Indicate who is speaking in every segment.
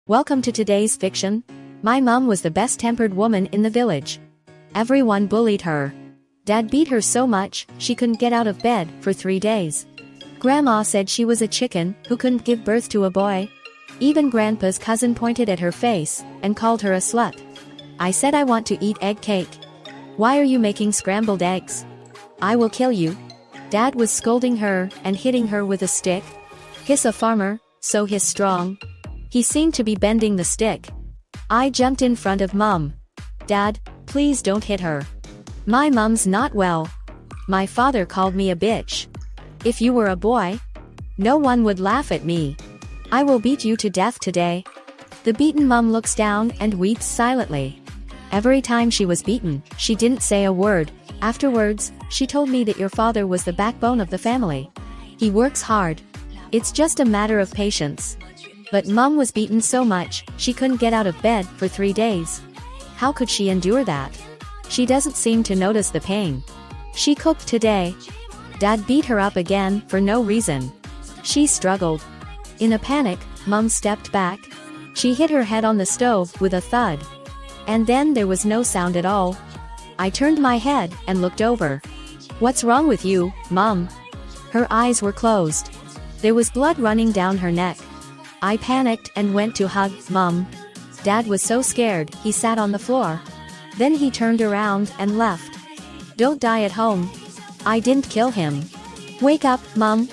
Speaker 1: Welcome to today's fiction. My mom was the best-tempered woman in the village. Everyone bullied her. Dad beat her so much, she couldn't get out of bed for 3 days. Grandma said she was a chicken who couldn't give birth to a boy. Even Grandpa's cousin pointed at her face and called her a slut. I said I want to eat egg cake. Why are you making scrambled eggs? I will kill you. Dad was scolding her and hitting her with a stick. Hiss a farmer, so hiss strong. He seemed to be bending the stick. I jumped in front of Mum. Dad, please don't hit her. My mum's not well. My father called me a bitch. If you were a boy, no one would laugh at me. I will beat you to death today. The beaten mum looks down and weeps silently. Every time she was beaten, she didn't say a word. Afterwards, she told me that your father was the backbone of the family. He works hard. It's just a matter of patience. But Mum was beaten so much, she couldn't get out of bed for 3 days. How could she endure that? She doesn't seem to notice the pain. She cooked today. Dad beat her up again for no reason. She struggled. In a panic, Mum stepped back. She hit her head on the stove with a thud. And then there was no sound at all. I turned my head and looked over. What's wrong with you, Mum? Her eyes were closed. There was blood running down her neck. I panicked and went to hug Mum. Dad was so scared, he sat on the floor. Then he turned around and left. Don't die at home. I didn't kill him. Wake up, Mum.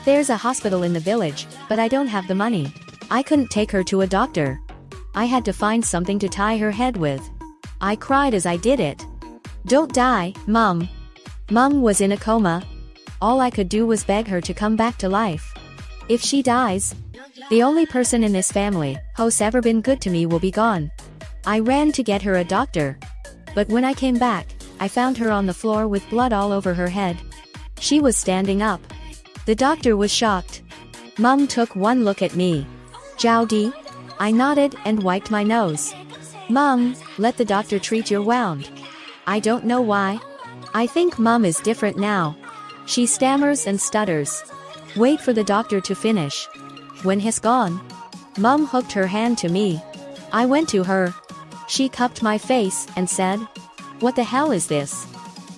Speaker 1: There's a hospital in the village, but I don't have the money. I couldn't take her to a doctor. I had to find something to tie her head with. I cried as I did it. Don't die, Mum. Mum was in a coma. All I could do was beg her to come back to life. If she dies, the only person in this family who's ever been good to me will be gone. I ran to get her a doctor. But when I came back, I found her on the floor with blood all over her head. She was standing up. The doctor was shocked. Mum took one look at me. Jowdy? I nodded and wiped my nose. Mum, let the doctor treat your wound. I don't know why. I think Mum is different now. She stammers and stutters. Wait for the doctor to finish. When he's gone, Mum hooked her hand to me. I went to her. She cupped my face and said, "What the hell is this?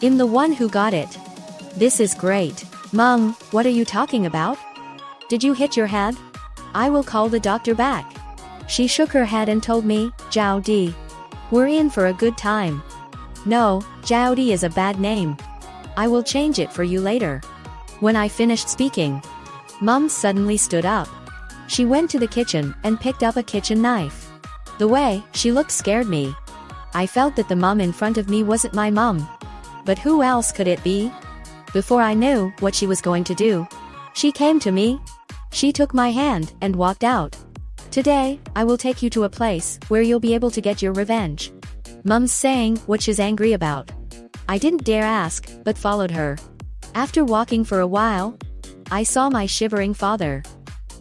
Speaker 1: I'm the one who got it. This is great." Mum, what are you talking about? Did you hit your head? I will call the doctor back. She shook her head and told me, Jowdy. We're in for a good time. No, Jowdy is a bad name. I will change it for you later. When I finished speaking, Mum suddenly stood up. She went to the kitchen and picked up a kitchen knife. The way she looked scared me. I felt that the mum in front of me wasn't my mum. But who else could it be? Before I knew what she was going to do, she came to me. She took my hand and walked out. Today, I will take you to a place where you'll be able to get your revenge. Mum's saying what she's angry about. I didn't dare ask, but followed her. After walking for a while, I saw my shivering father.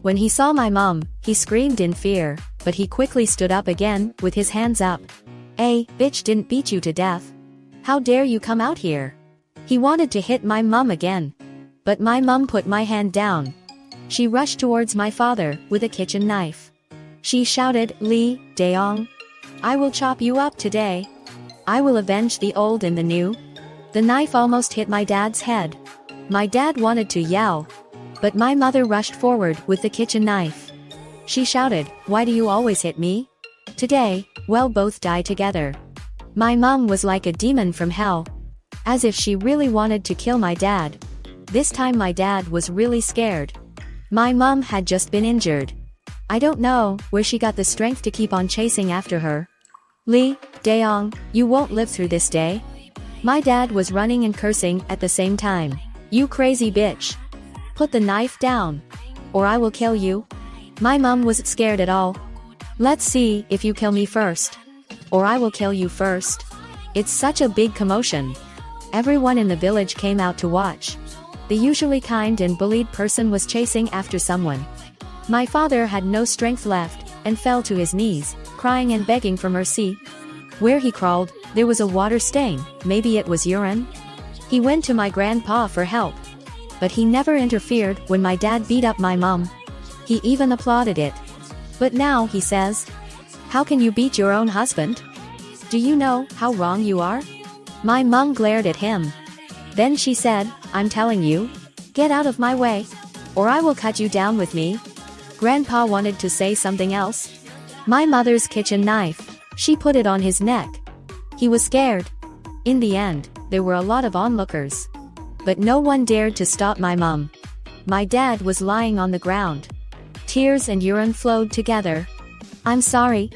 Speaker 1: When he saw my mum, he screamed in fear, but he quickly stood up again, with his hands up. "Hey, bitch, didn't beat you to death. How dare you come out here?" He wanted to hit my mum again. But my mum put my hand down. She rushed towards my father, with a kitchen knife. She shouted, "Lee Daong, I will chop you up today. I will avenge the old and the new." The knife almost hit my dad's head. My dad wanted to yell. But my mother rushed forward with the kitchen knife. She shouted, "Why do you always hit me? Today, we'll both die together." My mum was like a demon from hell. As if she really wanted to kill my dad. This time my dad was really scared. My mum had just been injured. I don't know where she got the strength to keep on chasing after her. "Lee Daong, you won't live through this day." My dad was running and cursing at the same time. "You crazy bitch. Put the knife down, or I will kill you." My mum wasn't scared at all. "Let's see if you kill me first, or I will kill you first." It's such a big commotion. Everyone in the village came out to watch. The usually kind and bullied person was chasing after someone. My father had no strength left, and fell to his knees, crying and begging for mercy. Where he crawled, there was a water stain, maybe it was urine. He went to my grandpa for help. But he never interfered when my dad beat up my mum. He even applauded it. But now he says, how can you beat your own husband? Do you know how wrong you are? My mom glared at him. Then she said, I'm telling you, get out of my way, or I will cut you down with me. Grandpa wanted to say something else. My mother's kitchen knife, she put it on his neck. He was scared. In the end, there were a lot of onlookers. But no one dared to stop my mom. My dad was lying on the ground. Tears and urine flowed together. I'm sorry,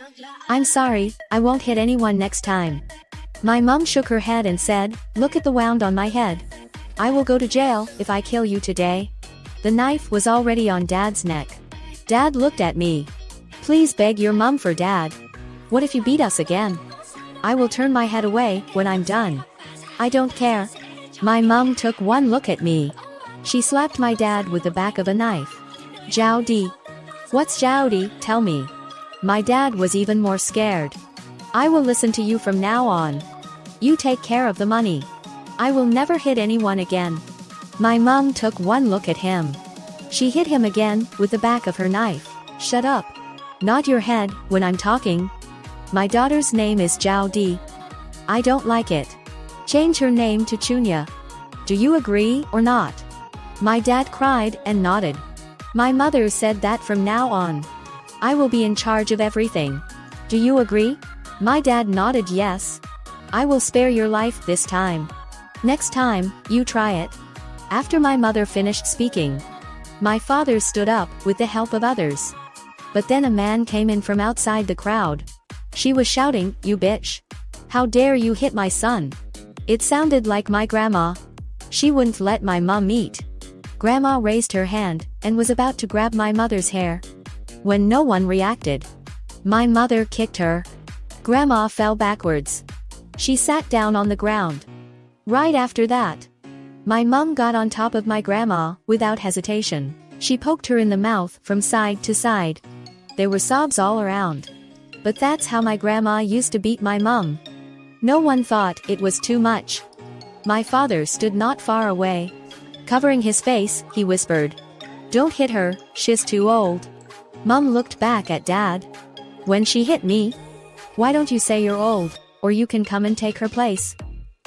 Speaker 1: I won't hit anyone next time. My mom shook her head and said, look at the wound on my head. I will go to jail if I kill you today. The knife was already on Dad's neck. Dad looked at me. Please beg your mom for Dad. What if you beat us again? I will turn my head away when I'm done. I don't care. My mom took one look at me. She slapped my dad with the back of a knife. Jowdy. What's Jowdy? Tell me. My dad was even more scared. I will listen to you from now on. You take care of the money. I will never hit anyone again. My mom took one look at him. She hit him again with the back of her knife. Shut up. Nod your head when I'm talking. My daughter's name is Jowdy. I don't like it. Change her name to Chunya. Do you agree or not? My dad cried and nodded. My mother said that from now on, I will be in charge of everything. Do you agree? My dad nodded yes. I will spare your life this time. Next time, you try it. After my mother finished speaking, my father stood up with the help of others. But then a man came in from outside the crowd. She was shouting, you bitch. How dare you hit my son? It sounded like my grandma. She wouldn't let my mom eat. Grandma raised her hand and was about to grab my mother's hair, when no one reacted. My mother kicked her. Grandma fell backwards. She sat down on the ground. Right after that, my mom got on top of my grandma without hesitation. She poked her in the mouth from side to side. There were sobs all around. But that's how my grandma used to beat my mom. No one thought it was too much. My father stood not far away. Covering his face, he whispered, don't hit her, she's too old. Mom looked back at Dad. When she hit me, why don't you say you're old, or you can come and take her place?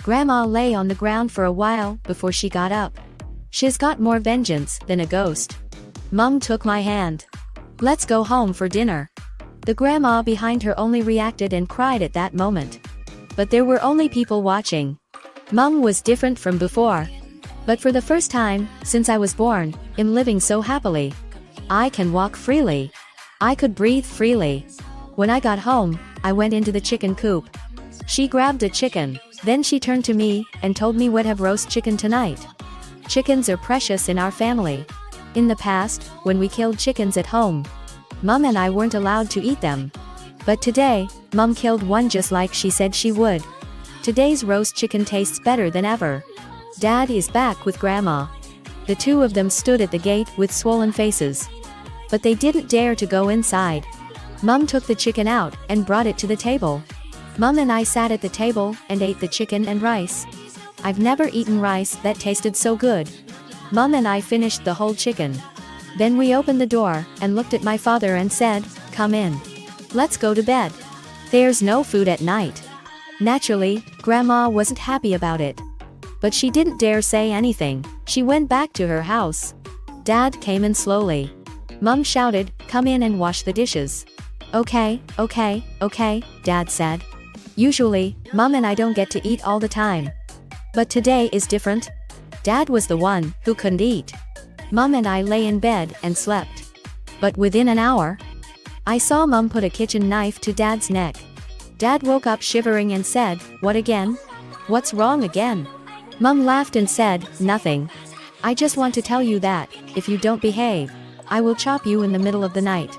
Speaker 1: Grandma lay on the ground for a while before she got up. She's got more vengeance than a ghost. Mom took my hand. Let's go home for dinner. The grandma behind her only reacted and cried at that moment. But there were only people watching. Mom was different from before. But for the first time, since I was born, I'm living so happily. I can walk freely. I could breathe freely. When I got home, I went into the chicken coop. She grabbed a chicken, then she turned to me and told me we'd have roast chicken tonight. Chickens are precious in our family. In the past, when we killed chickens at home, Mom and I weren't allowed to eat them. But today, Mom killed one just like she said she would. Today's roast chicken tastes better than ever. Dad is back with Grandma. The two of them stood at the gate with swollen faces. But they didn't dare to go inside. Mom took the chicken out and brought it to the table. Mom and I sat at the table and ate the chicken and rice. I've never eaten rice that tasted so good. Mom and I finished the whole chicken. Then we opened the door and looked at my father and said, come in. Let's go to bed. There's no food at night. Naturally, Grandma wasn't happy about it. But she didn't dare say anything. She went back to her house. Dad came in slowly. Mom shouted, come in and wash the dishes. Okay, Dad said. Usually, Mom and I don't get to eat all the time. But today is different. Dad was the one who couldn't eat. Mom and I lay in bed and slept. But within an hour, I saw Mom put a kitchen knife to Dad's neck. Dad woke up shivering and said, what again? What's wrong again? Mom laughed and said, nothing. I just want to tell you that, if you don't behave, I will chop you in the middle of the night.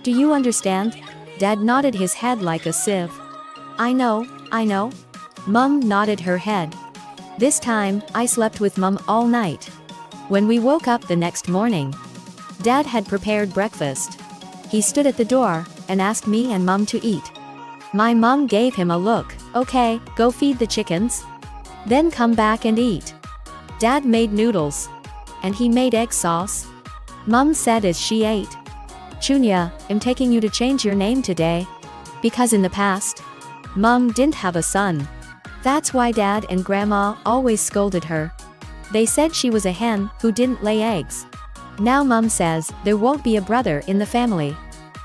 Speaker 1: Do you understand? Dad nodded his head like a sieve. I know. Mom nodded her head. This time, I slept with Mom all night. When we woke up the next morning, Dad had prepared breakfast. He stood at the door and asked me and Mom to eat. My mom gave him a look. Okay, go feed the chickens. Then come back and eat. Dad made noodles. And he made egg sauce. Mom said as she ate. Chunya, I'm taking you to change your name today. Because in the past, Mom didn't have a son. That's why Dad and Grandma always scolded her. They said she was a hen who didn't lay eggs. Now Mom says there won't be a brother in the family.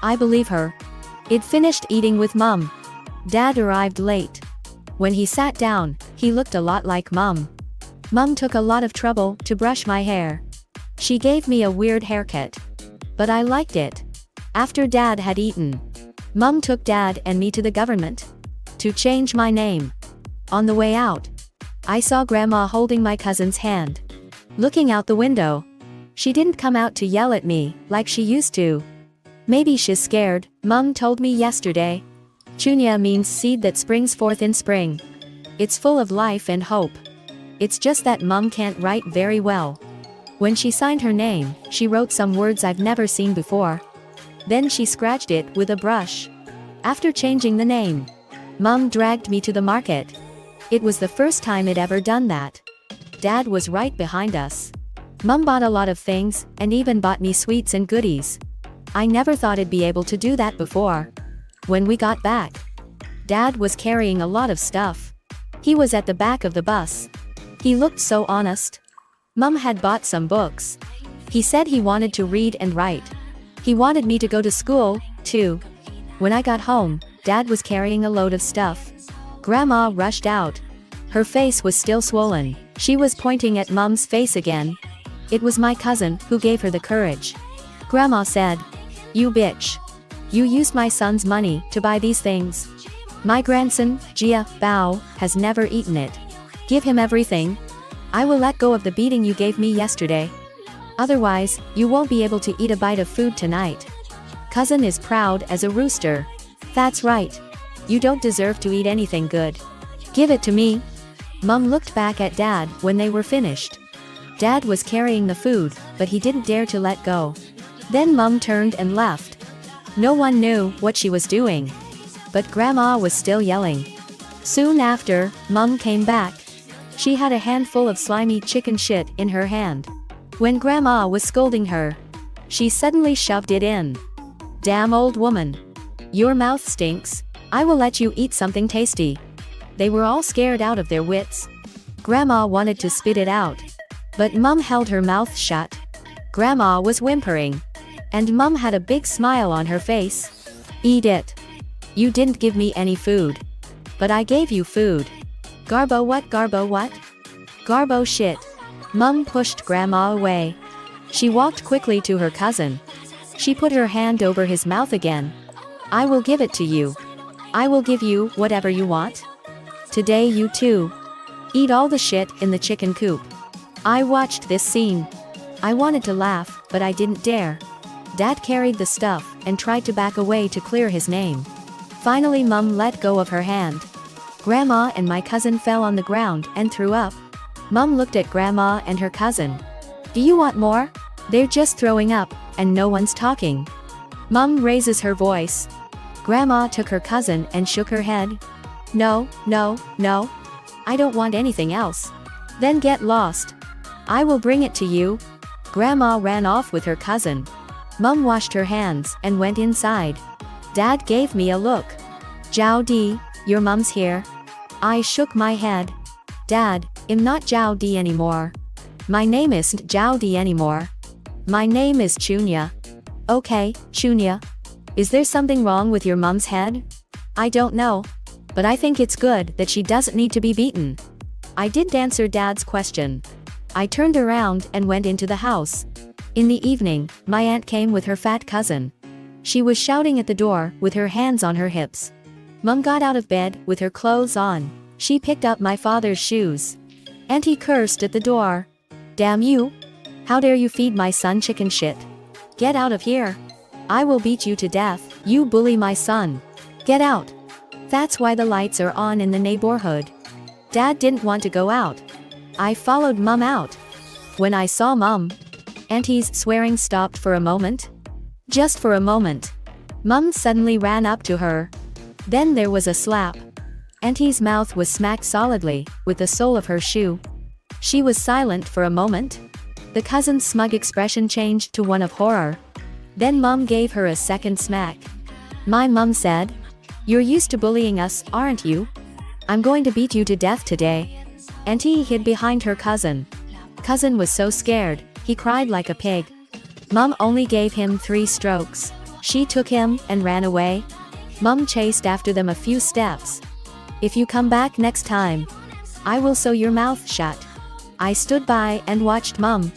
Speaker 1: I believe her. It finished eating with Mom. Dad arrived late. When he sat down, he looked a lot like Mom. Mom took a lot of trouble to brush my hair. She gave me a weird haircut. But I liked it. After Dad had eaten, Mom took Dad and me to the government to change my name. On the way out, I saw Grandma holding my cousin's hand, looking out the window. She didn't come out to yell at me like she used to. Maybe she's scared, Mom told me yesterday. Chunya means seed that springs forth in spring. It's full of life and hope. It's just that Mom can't write very well. When she signed her name, she wrote some words I've never seen before. Then she scratched it with a brush. After changing the name, Mom dragged me to the market. It was the first time it ever done that. Dad was right behind us. Mom bought a lot of things, and even bought me sweets and goodies. I never thought I'd be able to do that before. When we got back, Dad was carrying a lot of stuff. He was at the back of the bus. He looked so honest. Mom had bought some books. He said he wanted to read and write. He wanted me to go to school, too. When I got home, Dad was carrying a load of stuff. Grandma rushed out. Her face was still swollen. She was pointing at Mom's face again. It was my cousin who gave her the courage. Grandma said, "You bitch. You used my son's money to buy these things. My grandson, Jia Bao, has never eaten it. Give him everything. I will let go of the beating you gave me yesterday. Otherwise, you won't be able to eat a bite of food tonight." Cousin is proud as a rooster. That's right. You don't deserve to eat anything good. Give it to me. Mom looked back at Dad when they were finished. Dad was carrying the food, but he didn't dare to let go. Then Mom turned and left. No one knew what she was doing. But Grandma was still yelling. Soon after, Mom came back. She had a handful of slimy chicken shit in her hand. When Grandma was scolding her, she suddenly shoved it in. Damn old woman. Your mouth stinks. I will let you eat something tasty. They were all scared out of their wits. Grandma wanted to spit it out. But Mom held her mouth shut. Grandma was whimpering. And Mom had a big smile on her face. Eat it. You didn't give me any food. But I gave you food. Garbo what? Garbo what? Garbo shit. Mom pushed Grandma away. She walked quickly to her cousin. She put her hand over his mouth again. I will give it to you. I will give you whatever you want. Today you too. Eat all the shit in the chicken coop. I watched this scene. I wanted to laugh, but I didn't dare. Dad carried the stuff and tried to back away to clear his name. Finally Mom let go of her hand. Grandma and my cousin fell on the ground and threw up. Mom looked at Grandma and her cousin. Do you want more? They're just throwing up, and no one's talking. Mom raises her voice. Grandma took her cousin and shook her head. No, no, no. I don't want anything else. Then get lost. I will bring it to you. Grandma ran off with her cousin. Mom washed her hands and went inside. Dad gave me a look. Zhao Di, your mom's here. I shook my head. Dad, I'm not Zhao Di anymore. My name isn't Zhao Di anymore. My name is Chunya. Okay, Chunya. Is there something wrong with your mom's head? I don't know. But I think it's good that she doesn't need to be beaten. I didn't answer Dad's question. I turned around and went into the house. In the evening, my aunt came with her fat cousin. She was shouting at the door with her hands on her hips. Mom got out of bed with her clothes on. She picked up my father's shoes. Auntie cursed at the door. Damn you! How dare you feed my son chicken shit? Get out of here! I will beat you to death, you bully my son. Get out! That's why the lights are on in the neighborhood. Dad didn't want to go out. I followed Mom out. When I saw Mom, Auntie's swearing stopped for a moment. Just for a moment. Mom suddenly ran up to her. Then there was a slap. Auntie's mouth was smacked solidly, with the sole of her shoe. She was silent for a moment. The cousin's smug expression changed to one of horror. Then mom gave her a second smack. My mom said, "You're used to bullying us, aren't you? I'm going to beat you to death today." Auntie hid behind her cousin. Cousin was so scared, he cried like a pig. Mom only gave him 3 strokes. She took him and ran away. Mom chased after them a few steps. "If you come back next time, I will sew your mouth shut." I stood by and watched Mom.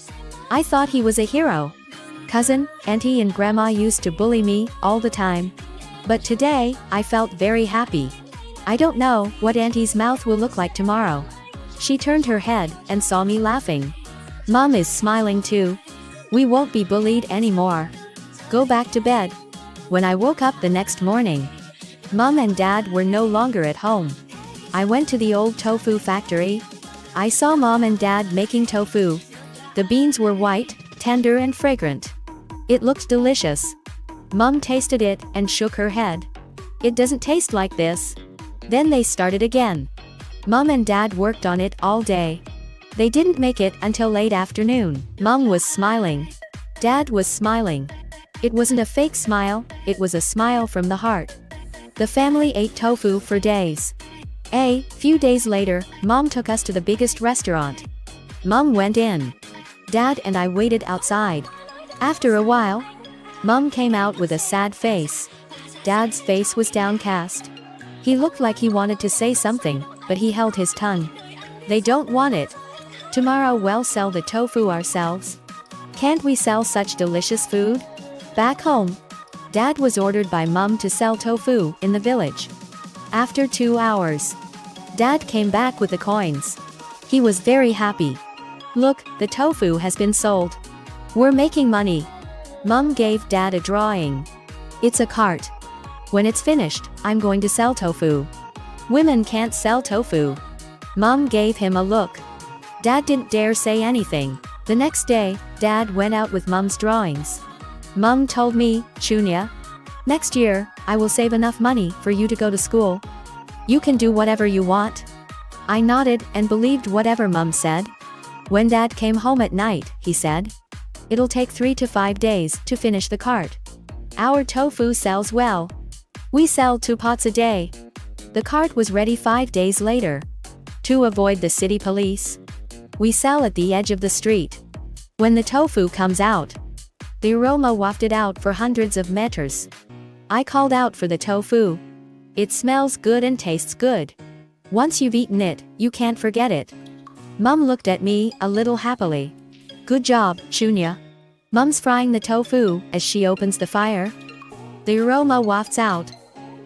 Speaker 1: I thought he was a hero. Cousin, auntie and grandma used to bully me all the time. But today, I felt very happy. I don't know what auntie's mouth will look like tomorrow. She turned her head and saw me laughing. Mom is smiling too. We won't be bullied anymore. Go back to bed. When I woke up the next morning, Mom and Dad were no longer at home. I went to the old tofu factory. I saw Mom and Dad making tofu. The beans were white, tender and fragrant. It looked delicious. Mom tasted it and shook her head. "It doesn't taste like this." Then they started again. Mom and Dad worked on it all day. They didn't make it until late afternoon. Mom was smiling. Dad was smiling. It wasn't a fake smile, it was a smile from the heart. The family ate tofu for days. A few days later, Mom took us to the biggest restaurant. Mom went in. Dad and I waited outside. After a while, Mom came out with a sad face. Dad's face was downcast. He looked like he wanted to say something, but he held his tongue. "They don't want it. Tomorrow we'll sell the tofu ourselves. Can't we sell such delicious food?" Back home, Dad was ordered by Mom to sell tofu in the village. After 2 hours, Dad came back with the coins. He was very happy. "Look, the tofu has been sold. We're making money." Mom gave Dad a drawing. "It's a cart. When it's finished, I'm going to sell tofu. Women can't sell tofu." Mom gave him a look. Dad didn't dare say anything. The next day, Dad went out with Mom's drawings. Mom told me, "Chunya, next year, I will save enough money for you to go to school. You can do whatever you want." I nodded and believed whatever Mom said. When Dad came home at night, he said, "It'll take 3 to 5 days to finish the cart. Our tofu sells well. We sell 2 pots a day." The cart was ready 5 days later. To avoid the city police, we sell at the edge of the street. When the tofu comes out, the aroma wafted out for hundreds of meters. I called out for the tofu. It smells good and tastes good. Once you've eaten it, you can't forget it. Mom looked at me a little happily. "Good job, Chunya." Mom's frying the tofu as she opens the fire. The aroma wafts out.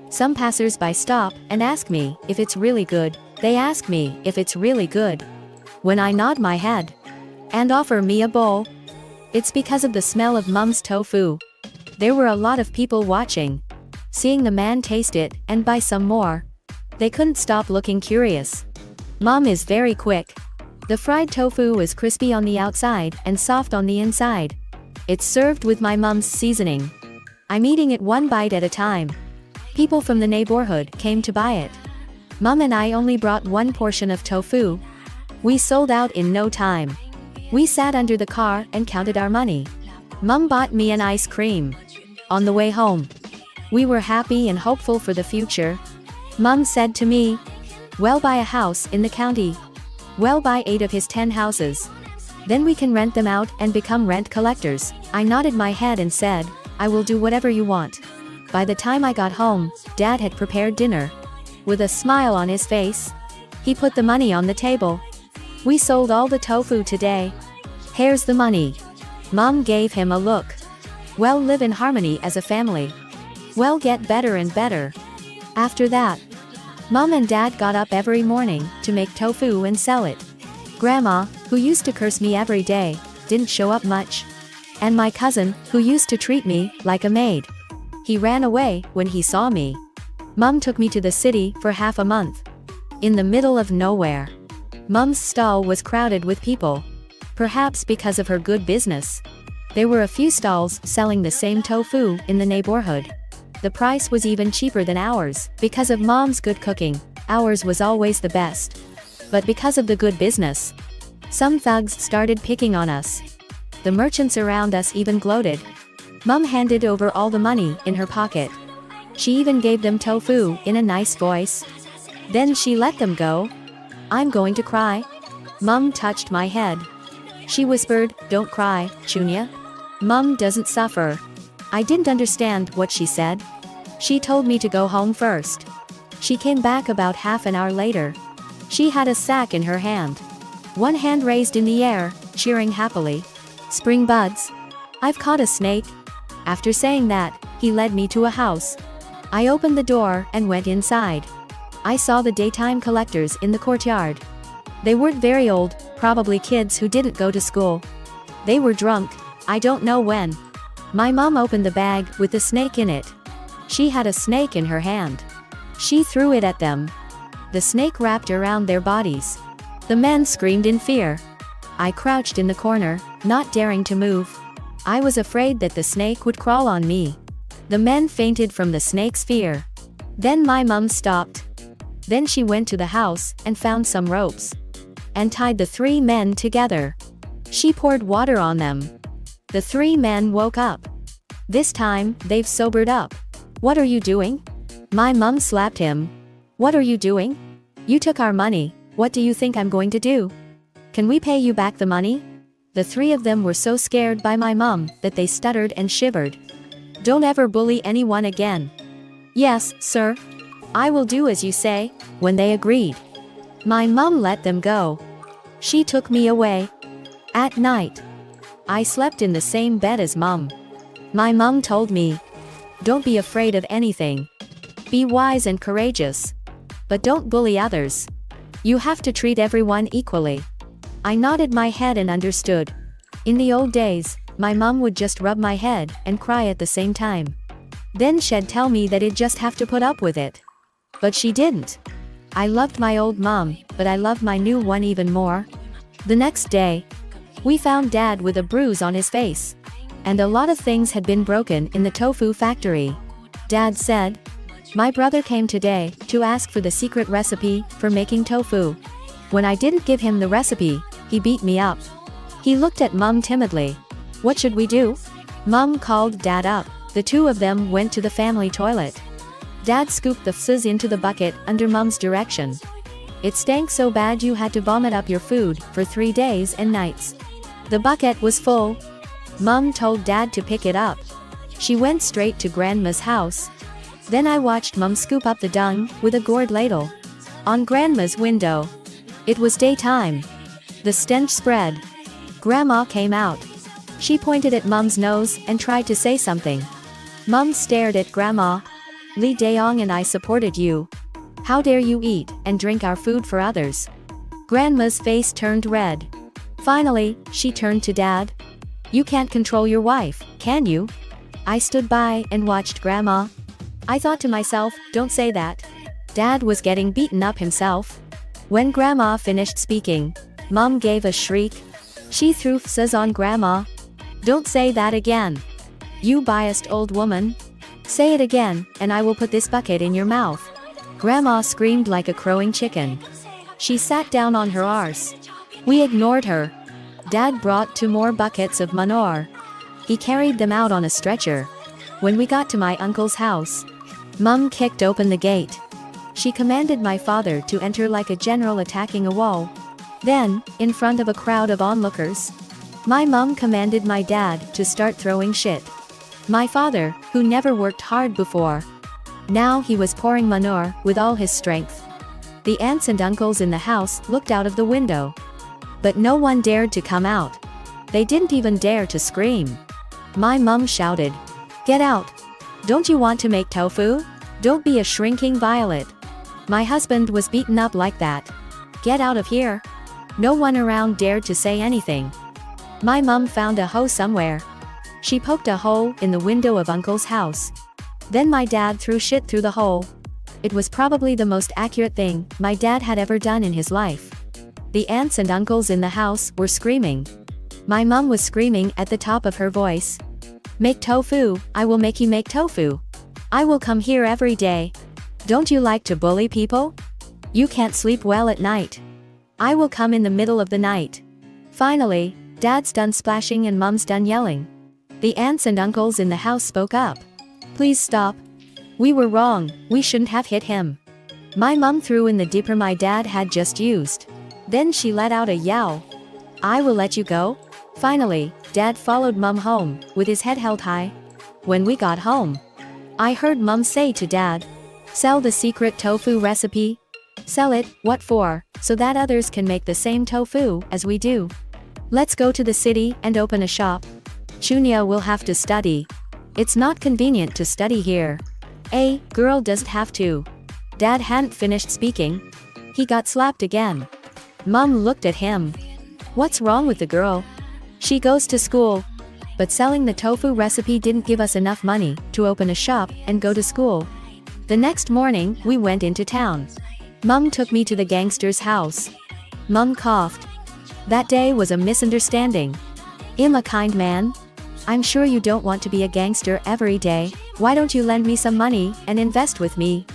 Speaker 1: Some passers-by stop and ask me if it's really good. They ask me if it's really good. When I nod my head and offer me a bowl, it's because of the smell of Mom's tofu. There were a lot of people watching. Seeing the man taste it and buy some more, they couldn't stop looking curious. Mom is very quick. The fried tofu is crispy on the outside and soft on the inside. It's served with my mom's seasoning. I'm eating it one bite at a time. People from the neighborhood came to buy it. Mom and I only brought one portion of tofu. We sold out in no time. We sat under the car and counted our money. Mom bought me an ice cream. On the way home, we were happy and hopeful for the future. Mom said to me, "We'll buy a house in the county. We'll buy 8 of his 10 houses. Then we can rent them out and become rent collectors." I nodded my head and said, "I will do whatever you want." By the time I got home, Dad had prepared dinner. With a smile on his face, he put the money on the table. "We sold all the tofu today. Here's the money." Mom gave him a look. "We'll live in harmony as a family. We'll get better and better." After that, Mom and Dad got up every morning to make tofu and sell it. Grandma, who used to curse me every day, didn't show up much. And my cousin, who used to treat me like a maid, he ran away when he saw me. Mom took me to the city for half a month. In the middle of nowhere, Mom's stall was crowded with people. Perhaps because of her good business, there were a few stalls selling the same tofu in the neighborhood. The price was even cheaper than ours. Because of Mom's good cooking, ours was always the best. But because of the good business, some thugs started picking on us. The merchants around us even gloated. Mom handed over all the money in her pocket. She even gave them tofu in a nice voice. Then she let them go. I'm going to cry. Mom touched my head. She whispered, "Don't cry, Chunya. Mom doesn't suffer." I didn't understand what she said. She told me to go home first. She came back about half an hour later. She had a sack in her hand. One hand raised in the air, cheering happily. "Spring buds. I've caught a snake." After saying that, he led me to a house. I opened the door and went inside. I saw the daytime collectors in the courtyard. They weren't very old, probably kids who didn't go to school. They were drunk, I don't know when. My mom opened the bag with the snake in it. She had a snake in her hand. She threw it at them. The snake wrapped around their bodies. The men screamed in fear. I crouched in the corner, not daring to move. I was afraid that the snake would crawl on me. The men fainted from the snake's fear. Then my mom stopped. Then she went to the house and found some ropes and tied the three men together. She poured water on them. The three men woke up. This time, they've sobered up. "What are you doing?" My mom slapped him. "What are you doing? You took our money, what do you think I'm going to do? Can we pay you back the money?" The three of them were so scared by my mom that they stuttered and shivered. "Don't ever bully anyone again." "Yes, sir. I will do as you say." When they agreed, my mom let them go. She took me away. At night, I slept in the same bed as mom. My mom told me, "Don't be afraid of anything. Be wise and courageous. But don't bully others. You have to treat everyone equally." I nodded my head and understood. In the old days, my mom would just rub my head and cry at the same time. Then she'd tell me that I'd just have to put up with it. But she didn't. I loved my old mom, but I loved my new one even more. The next day, we found Dad with a bruise on his face. And a lot of things had been broken in the tofu factory. Dad said, "My brother came today to ask for the secret recipe for making tofu. When I didn't give him the recipe, he beat me up." He looked at Mom timidly. "What should we do?" Mom called Dad up. The two of them went to the family toilet. Dad scooped the fizz into the bucket under Mom's direction. It stank so bad you had to vomit up your food for 3 days and nights. The bucket was full. Mom told Dad to pick it up. She went straight to Grandma's house. Then I watched Mom scoop up the dung with a gourd ladle. On Grandma's window. It was daytime. The stench spread. Grandma came out. She pointed at Mom's nose and tried to say something. Mom stared at Grandma. "Li Daong and I supported you. How dare you eat and drink our food for others?" Grandma's face turned red. Finally, she turned to Dad. "You can't control your wife, can you?" I stood by and watched Grandma. I thought to myself, don't say that. Dad was getting beaten up himself. When Grandma finished speaking, Mom gave a shriek. She threw fizz on Grandma. "Don't say that again. You biased old woman. Say it again, and I will put this bucket in your mouth." Grandma screamed like a crowing chicken. She sat down on her arse. We ignored her. Dad brought 2 more buckets of manure. He carried them out on a stretcher. When we got to my uncle's house, Mom kicked open the gate. She commanded my father to enter like a general attacking a wall. Then, in front of a crowd of onlookers, my mom commanded my dad to start throwing shit. My father, who never worked hard before, now he was pouring manure with all his strength. The aunts and uncles in the house looked out of the window. But no one dared to come out. They didn't even dare to scream. My mom shouted, "Get out! Don't you want to make tofu? Don't be a shrinking violet." My husband was beaten up like that. "Get out of here!" No one around dared to say anything. My mom found a hoe somewhere. She poked a hole in the window of Uncle's house. Then my dad threw shit through the hole. It was probably the most accurate thing my dad had ever done in his life. The aunts and uncles in the house were screaming. My mom was screaming at the top of her voice. "Make tofu, I will make you make tofu. I will come here every day. Don't you like to bully people? You can't sleep well at night. I will come in the middle of the night." Finally, Dad's done splashing and Mom's done yelling. The aunts and uncles in the house spoke up. Please stop. We were wrong, we shouldn't have hit him. My mom threw in the dipper my dad had just used. Then she let out a yowl. I will let you go. Finally, Dad followed Mom home, with his head held high. When we got home, I heard Mom say to Dad, "Sell the secret tofu recipe." Sell it, what for? So that others can make the same tofu as we do. Let's go to the city and open a shop. Chunya will have to study. It's not convenient to study here. A girl doesn't have to. Dad hadn't finished speaking. He got slapped again. Mom looked at him. What's wrong with the girl? She goes to school. But selling the tofu recipe didn't give us enough money to open a shop and go to school. The next morning, we went into town. Mom took me to the gangster's house. Mom coughed. That day was a misunderstanding. I'm a kind man. I'm sure you don't want to be a gangster every day. Why don't you lend me some money and invest with me?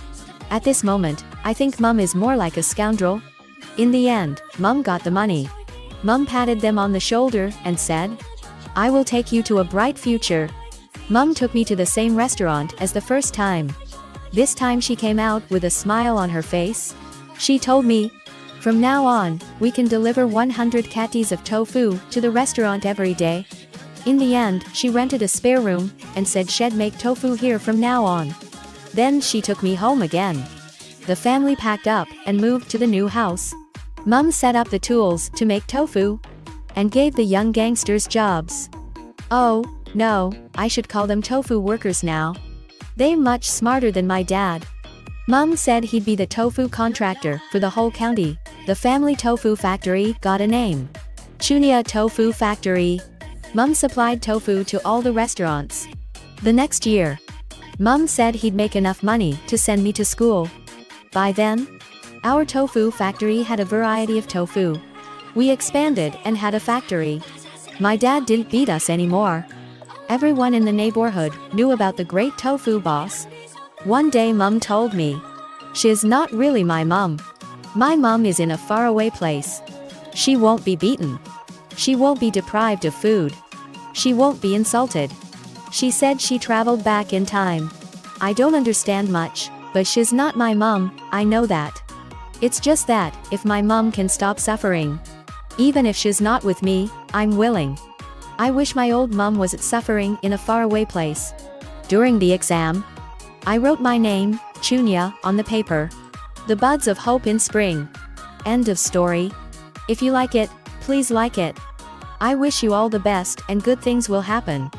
Speaker 1: At this moment, I think Mom is more like a scoundrel. In the end, Mom got the money. Mom patted them on the shoulder and said, I will take you to a bright future. Mom took me to the same restaurant as the first time. This time she came out with a smile on her face. She told me, from now on, we can deliver 100 katis of tofu to the restaurant every day. In the end, she rented a spare room and said she'd make tofu here from now on. Then she took me home again. The family packed up and moved to the new house. Mom set up the tools to make tofu and gave the young gangsters jobs. Oh, no, I should call them tofu workers now. They're much smarter than my dad. Mom said he'd be the tofu contractor for the whole county. The family tofu factory got a name. Chunya Tofu Factory. Mom supplied tofu to all the restaurants. The next year, Mom said he'd make enough money to send me to school. By then, our tofu factory had a variety of tofu. We expanded and had a factory. My dad didn't beat us anymore. Everyone in the neighborhood knew about the great tofu boss. One day Mom told me, she's not really my mom. My mom is in a faraway place. She won't be beaten. She won't be deprived of food. She won't be insulted. She said she traveled back in time. I don't understand much, but she's not my mom, I know that. It's just that, if my mom can stop suffering, even if she's not with me, I'm willing. I wish my old mom wasn't suffering in a faraway place. During the exam, I wrote my name, Chunya, on the paper. The buds of hope in spring. End of story. If you like it, please like it. I wish you all the best and good things will happen.